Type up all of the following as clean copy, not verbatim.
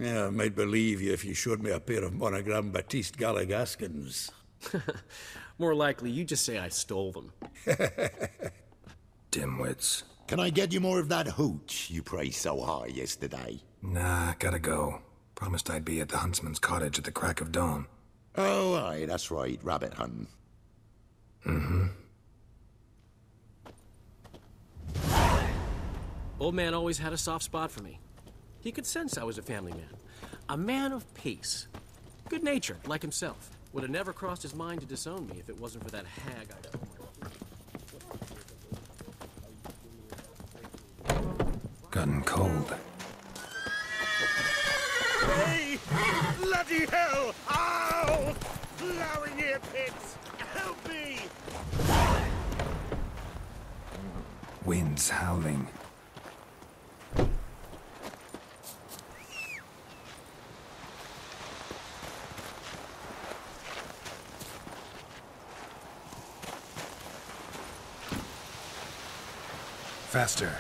Yeah, I might believe you if you showed me a pair of monogram Batiste Galligaskins. More likely, you just say I stole them. Dimwits. Can I get you more of that hooch you praised so high yesterday? Nah, gotta go. Promised I'd be at the huntsman's cottage at the crack of dawn. Oh, aye, that's right. Rabbit hunting. Mm-hmm. Old man always had a soft spot for me. He could sense I was a family man. A man of peace. Good-natured, like himself. Would have never crossed his mind to disown me if it wasn't for that hag I told my... Gotten cold. Hey! Bloody hell! Ow! Plowing ear pits! Help me! Winds howling. Faster.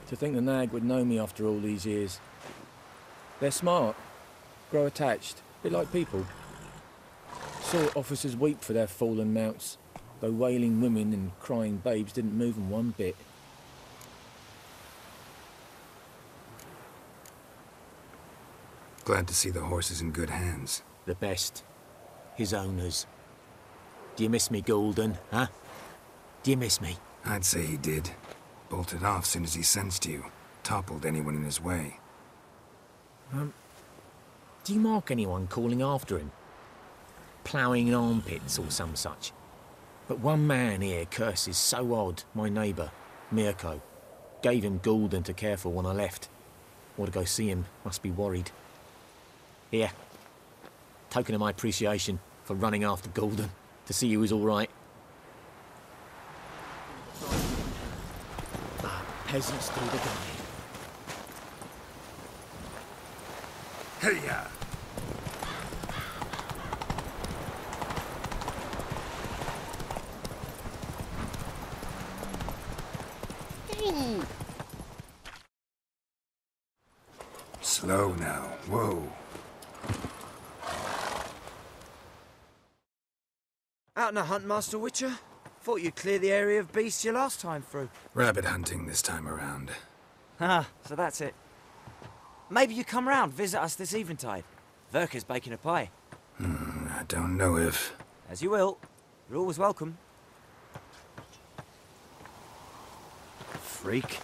To think the nag would know me after all these years. They're smart, grow attached, a bit like people. Saw officers weep for their fallen mounts, though wailing women and crying babes didn't move them one bit. Glad to see the horses in good hands. The best. His owners. Do you miss me, Golden, huh? Do you miss me? I'd say he did. Bolted off soon as he sensed you. Toppled anyone in his way. Do you mark anyone calling after him? Ploughing in armpits or some such? But one man here curses so odd, my neighbour, Mirko. Gave him Golden to care for when I left. Ought to go see him, must be worried. Here. Token of my appreciation for running after Golden, to see he was all right. Peasants do the dying. Hey-ya! Slow now. Whoa. Out on a hunt, Master Witcher? Thought you'd clear the area of beasts your last time through. Rabbit hunting this time around. Ah, so that's it. Maybe you come round, visit us this eventide. Verka's baking a pie. I don't know if... As you will. You're always welcome. Freak.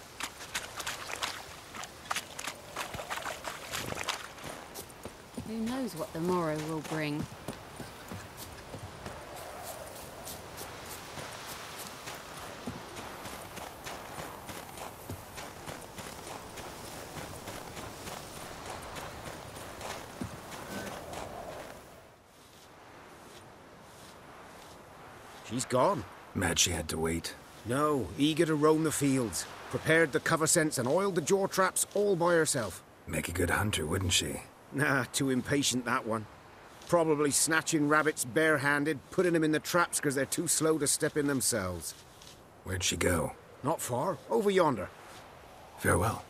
Who knows what the morrow will bring? She's gone. Mad she had to wait. No, eager to roam the fields. Prepared the cover scents and oiled the jaw traps all by herself. Make a good hunter, wouldn't she? Nah, too impatient, that one. Probably snatching rabbits barehanded, putting them in the traps because they're too slow to step in themselves. Where'd she go? Not far. Over yonder. Farewell.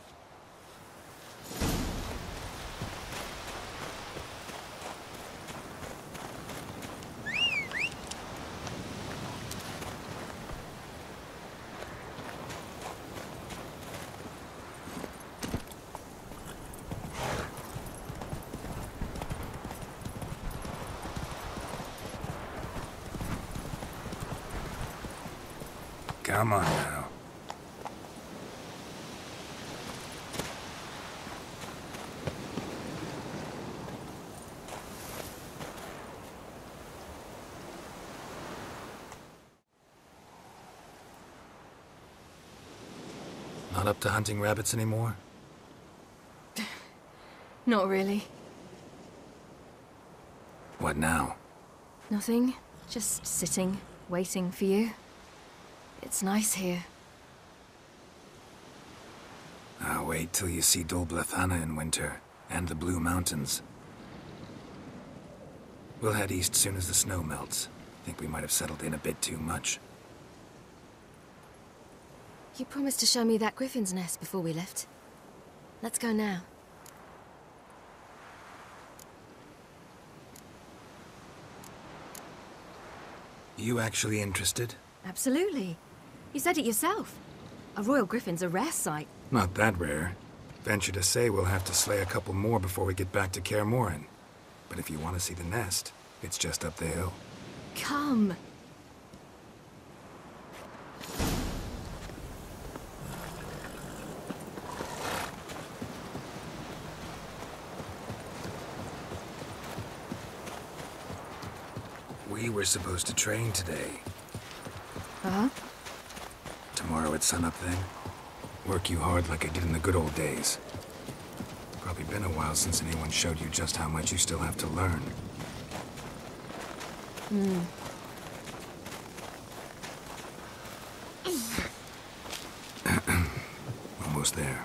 Come on now. Not up to hunting rabbits anymore? Not really. What now? Nothing. Just sitting, waiting for you. It's nice here. I'll wait till you see Dol Blethana in winter, and the Blue Mountains. We'll head east soon as the snow melts. Think we might have settled in a bit too much. You promised to show me that griffin's nest before we left. Let's go now. You actually interested? Absolutely. You said it yourself. A royal griffin's a rare sight. Not that rare. Venture to say we'll have to slay a couple more before we get back to Kaer Morhen. But if you want to see the nest, it's just up the hill. Come. We were supposed to train today. Uh-huh. Tomorrow at sunup then? Work you hard like I did in the good old days. Probably been a while since anyone showed you just how much you still have to learn. Almost there.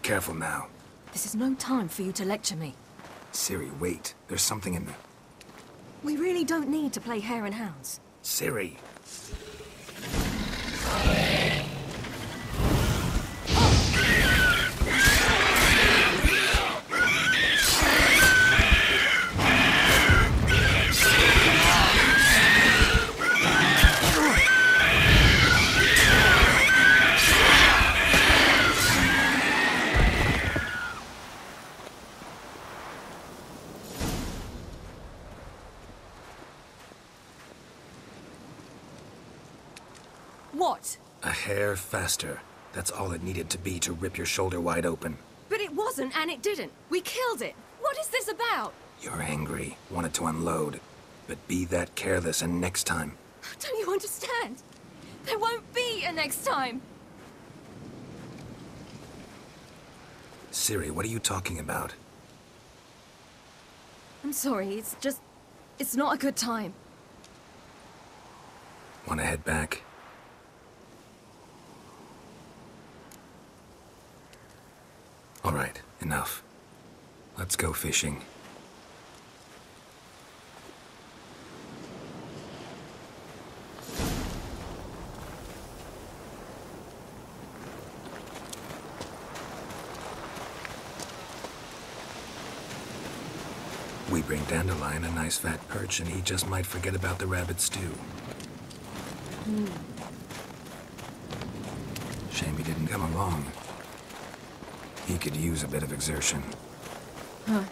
Careful now. This is no time for you to lecture me. Ciri, wait. There's something in the... We really don't need to play hare and hounds. Ciri! What? A hair faster. That's all it needed to be to rip your shoulder wide open. But it wasn't, and it didn't. We killed it. What is this about? You're angry, wanted to unload. But be that careless and next time. Don't you understand? There won't be a next time. Ciri, what are you talking about? I'm sorry, it's not a good time. Want to head back? All right, enough. Let's go fishing. We bring Dandelion a nice fat perch, and he just might forget about the rabbit stew. Shame he didn't come along. He could use a bit of exertion. Huh.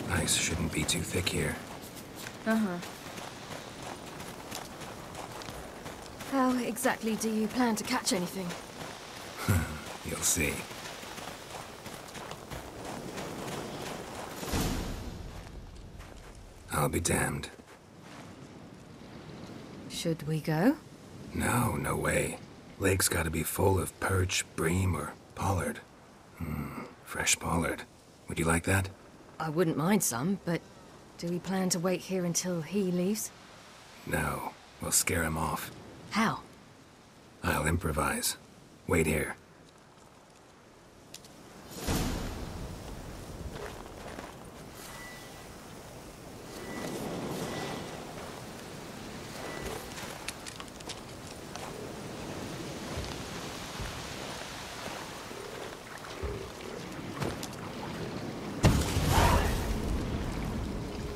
Ice shouldn't be too thick here. Uh-huh. How exactly do you plan to catch anything? You'll see. I'll be damned. Should we go? No, no way. Lake's gotta be full of perch, bream, or pollard. Fresh pollard. Would you like that? I wouldn't mind some, but do we plan to wait here until he leaves? No, we'll scare him off. How? I'll improvise. Wait here.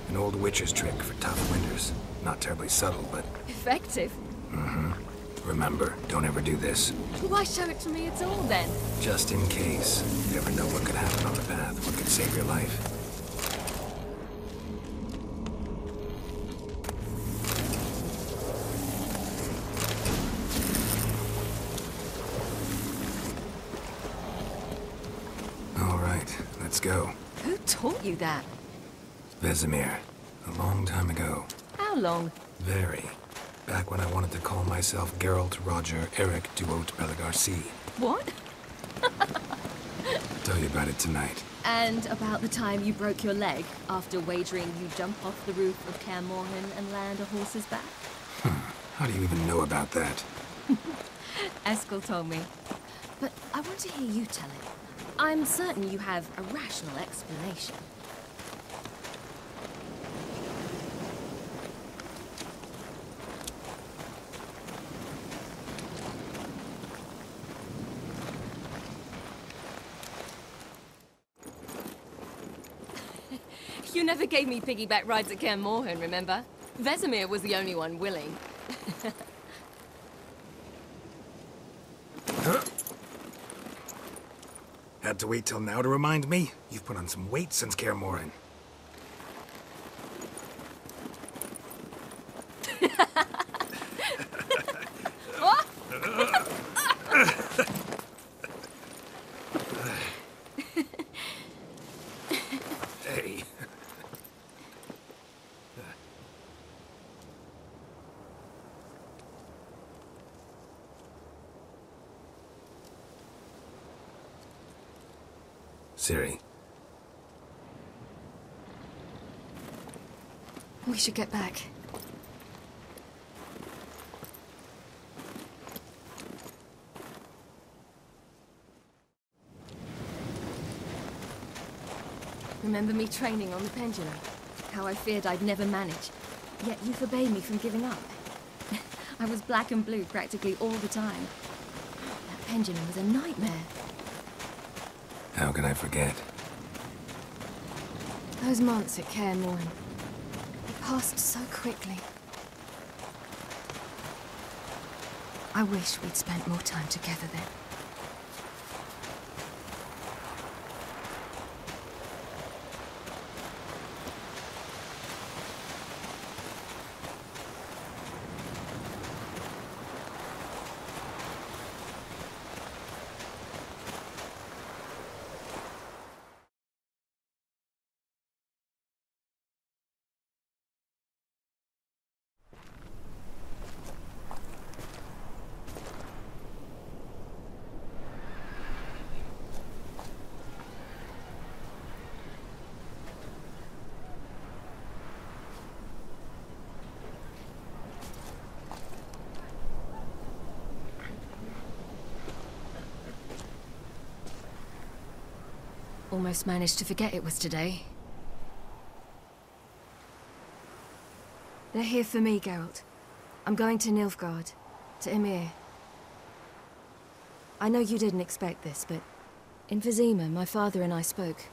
An old witcher's trick for tough winters. Not terribly subtle, but... Effective? Remember, don't ever do this. Why show it to me at all, then? Just in case. You never know what could happen on the path, what could save your life. go. Who taught you that? Vesemir. A long time ago. How long? Very. Back when I wanted to call myself Geralt Roger Eric Duot Belagarcy. What? I'll tell you about it tonight. And about the time you broke your leg after wagering you jump off the roof of Kaer Morhen and land a horse's back? How do you even know about that? Eskel told me. But I want to hear you tell it. I'm certain you have a rational explanation. You never gave me piggyback rides at Kaer Morhen, remember? Vesemir was the only one willing. Had to wait till now to remind me? You've put on some weight since Kaer Morhen. Hey. Ciri. We should get back. Remember me training on the pendulum? How I feared I'd never manage. Yet you forbade me from giving up. I was black and blue practically all the time. That pendulum was a nightmare. How can I forget? Those months at Kaer Morhen, they passed so quickly. I wish we'd spent more time together then. Almost managed to forget it was today. They're here for me, Geralt. I'm going to Nilfgaard, to Ymir. I know you didn't expect this, but in Vizima, my father and I spoke.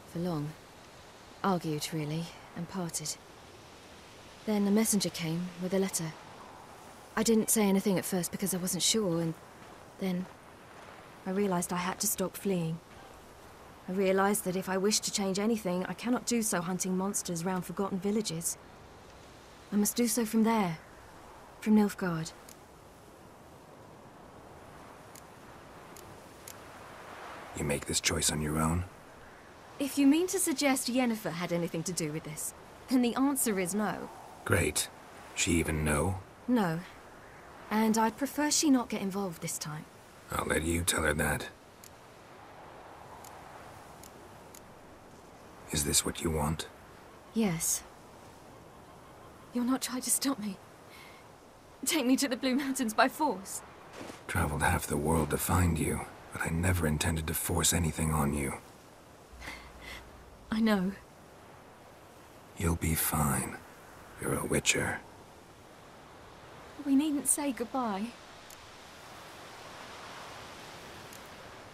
For long. Argued, really, and parted. Then a messenger came with a letter. I didn't say anything at first because I wasn't sure, and then I realized I had to stop fleeing. I realized that if I wish to change anything, I cannot do so hunting monsters round forgotten villages. I must do so from there, from Nilfgaard. You make this choice on your own? If you mean to suggest Yennefer had anything to do with this, then the answer is no. Great. She even know? No. And I'd prefer she not get involved this time. I'll let you tell her that. Is this what you want? Yes. You'll not try to stop me. Take me to the Blue Mountains by force. Traveled half the world to find you, but I never intended to force anything on you. I know. You'll be fine. You're a witcher. We needn't say goodbye.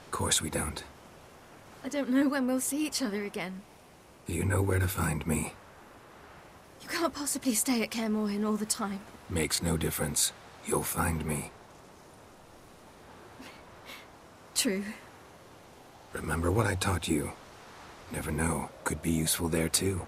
Of course we don't. I don't know when we'll see each other again. You know where to find me. You can't possibly stay at Kaer Morhen all the time. Makes no difference. You'll find me. True. Remember what I taught you. Never know. Could be useful there too.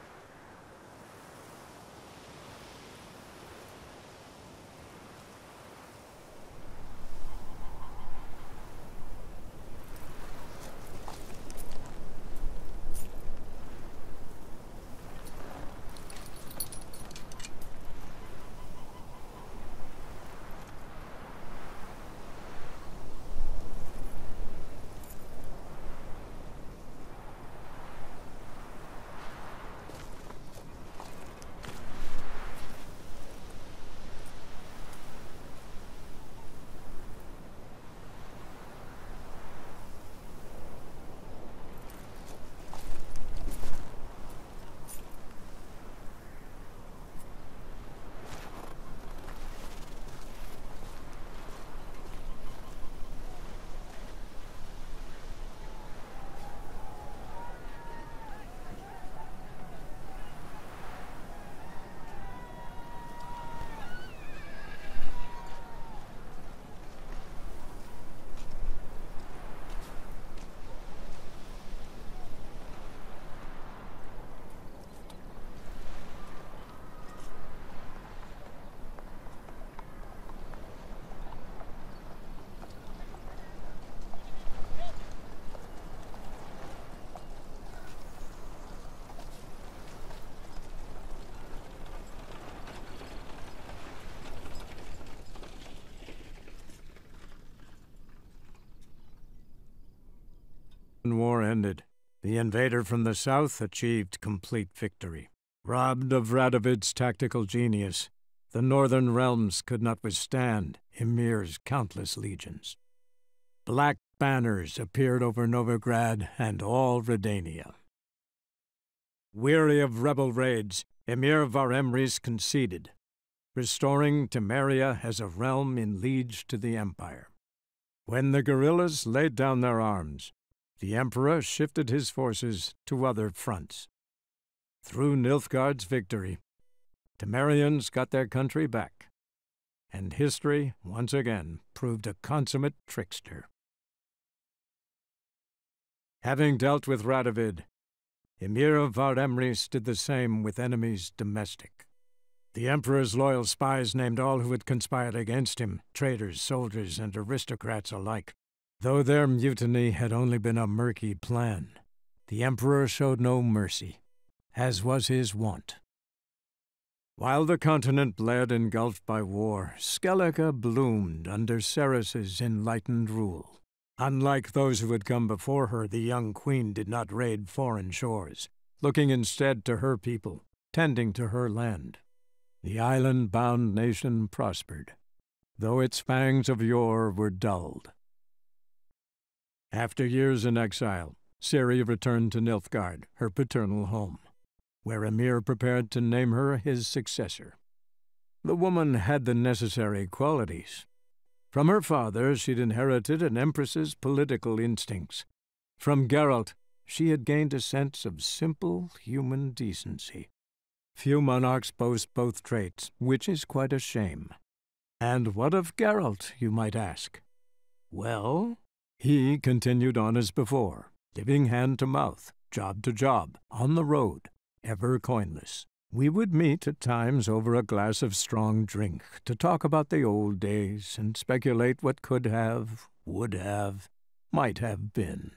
The invader from the south achieved complete victory. Robbed of Radovid's tactical genius, the northern realms could not withstand Emir's countless legions. Black banners appeared over Novigrad and all Redania. Weary of rebel raids, Emir Varemris conceded, restoring Temeria as a realm in liege to the Empire. When the guerrillas laid down their arms, the Emperor shifted his forces to other fronts. Through Nilfgaard's victory, Temerians got their country back, and history once again proved a consummate trickster. Having dealt with Radovid, Emir of Varemris did the same with enemies domestic. The Emperor's loyal spies named all who had conspired against him, traitors, soldiers, and aristocrats alike. Though their mutiny had only been a murky plan, the Emperor showed no mercy, as was his wont. While the continent bled engulfed by war, Skellige bloomed under Ceres's enlightened rule. Unlike those who had come before her, the young queen did not raid foreign shores, looking instead to her people, tending to her land. The island-bound nation prospered, though its fangs of yore were dulled. After years in exile, Ciri returned to Nilfgaard, her paternal home, where Emir prepared to name her his successor. The woman had the necessary qualities. From her father, she'd inherited an empress's political instincts. From Geralt, she had gained a sense of simple human decency. Few monarchs boast both traits, which is quite a shame. And what of Geralt, you might ask? Well, he continued on as before, living hand to mouth, job to job, on the road, ever coinless. We would meet at times over a glass of strong drink to talk about the old days and speculate what could have, would have, might have been.